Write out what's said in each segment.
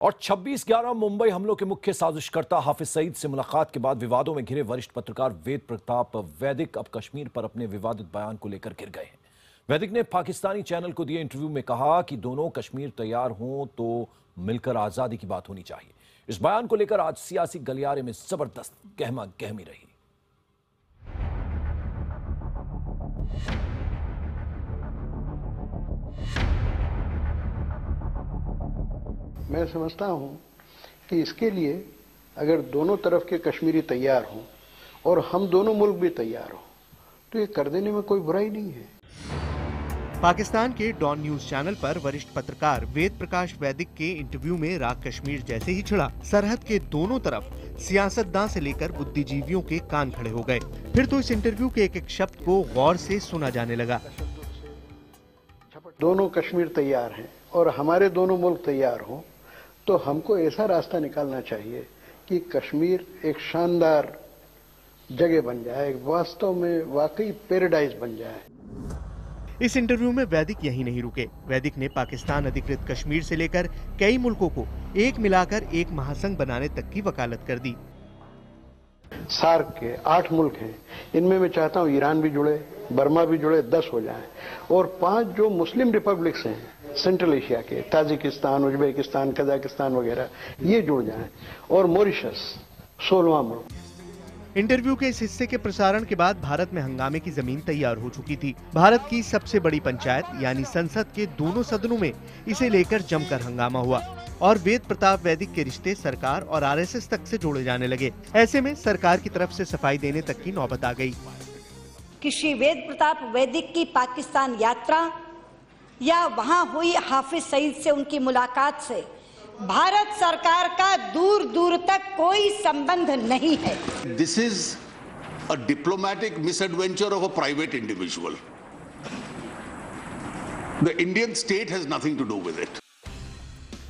और 26/11 मुंबई हमलों के मुख्य साजिशकर्ता हाफिज सईद से मुलाकात के बाद विवादों में घिरे वरिष्ठ पत्रकार वेद प्रताप वैदिक अब कश्मीर पर अपने विवादित बयान को लेकर घिर गए हैं। वैदिक ने पाकिस्तानी चैनल को दिए इंटरव्यू में कहा कि दोनों कश्मीर तैयार हों तो मिलकर आजादी की बात होनी चाहिए। इस बयान को लेकर आज सियासी गलियारे में जबरदस्त गहमा गहमी रही। मैं समझता हूं कि इसके लिए अगर दोनों तरफ के कश्मीरी तैयार हों और हम दोनों मुल्क भी तैयार हों तो ये कर देने में कोई बुराई नहीं है। पाकिस्तान के डॉन न्यूज चैनल पर वरिष्ठ पत्रकार वेद प्रकाश वैदिक के इंटरव्यू में राग कश्मीर जैसे ही छिड़ा, सरहद के दोनों तरफ सियासतदान से लेकर बुद्धिजीवियों के कान खड़े हो गए। फिर तो इस इंटरव्यू के एक एक शब्द को गौर से सुना जाने लगा। दोनों कश्मीर तैयार हैं और हमारे दोनों मुल्क तैयार हों तो हमको ऐसा रास्ता निकालना चाहिए कि कश्मीर एक शानदार जगह बन जाए, वास्तव में वाकई पैराडाइज बन जाए। इस इंटरव्यू में वैदिक यही नहीं रुके। वैदिक ने पाकिस्तान अधिकृत कश्मीर से लेकर कई मुल्कों को एक मिलाकर एक महासंघ बनाने तक की वकालत कर दी। सार्क के 8 मुल्क हैं, इनमें मैं चाहता हूं ईरान भी जुड़े, बर्मा भी जुड़े, 10 हो जाएं और 5 जो मुस्लिम रिपब्लिक्स हैं सेंट्रल एशिया के, ताजिकिस्तान, उज्बेकिस्तान, कजाकिस्तान वगैरह, ये जुड़ जाएं और मॉरिशस 16वां मुल्क। इंटरव्यू के इस हिस्से के प्रसारण के बाद भारत में हंगामे की जमीन तैयार हो चुकी थी। भारत की सबसे बड़ी पंचायत यानी संसद के दोनों सदनों में इसे लेकर जमकर हंगामा हुआ और वेद प्रताप वैदिक के रिश्ते सरकार और आरएसएस तक से जोड़े जाने लगे। ऐसे में सरकार की तरफ से सफाई देने तक की नौबत आ गई कि श्री वेद प्रताप वैदिक की पाकिस्तान यात्रा या वहां हुई हाफिज सईद से उनकी मुलाकात से भारत सरकार का दूर दूर तक कोई संबंध नहीं है। This is a diplomatic misadventure of a private individual. The Indian state has nothing to do with it.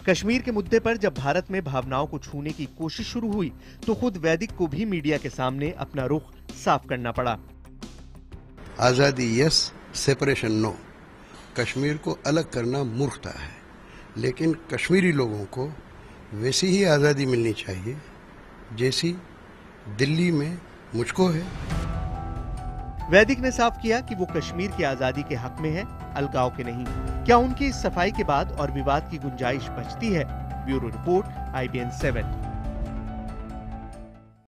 Kashmir के मुद्दे पर जब भारत में भावनाओं को छूने की कोशिश शुरू हुई तो खुद वैदिक को भी मीडिया के सामने अपना रुख साफ करना पड़ा। आजादी यस, सेपरेशन नो। कश्मीर को अलग करना मूर्खता है, लेकिन कश्मीरी लोगों को वैसी ही आज़ादी मिलनी चाहिए जैसी दिल्ली में मुझको है। वैदिक ने साफ किया कि वो कश्मीर की आज़ादी के हक में है, अलगाव के नहीं। क्या उनकी इस सफाई के बाद और विवाद की गुंजाइश बचती है? Bureau report, IBN 7।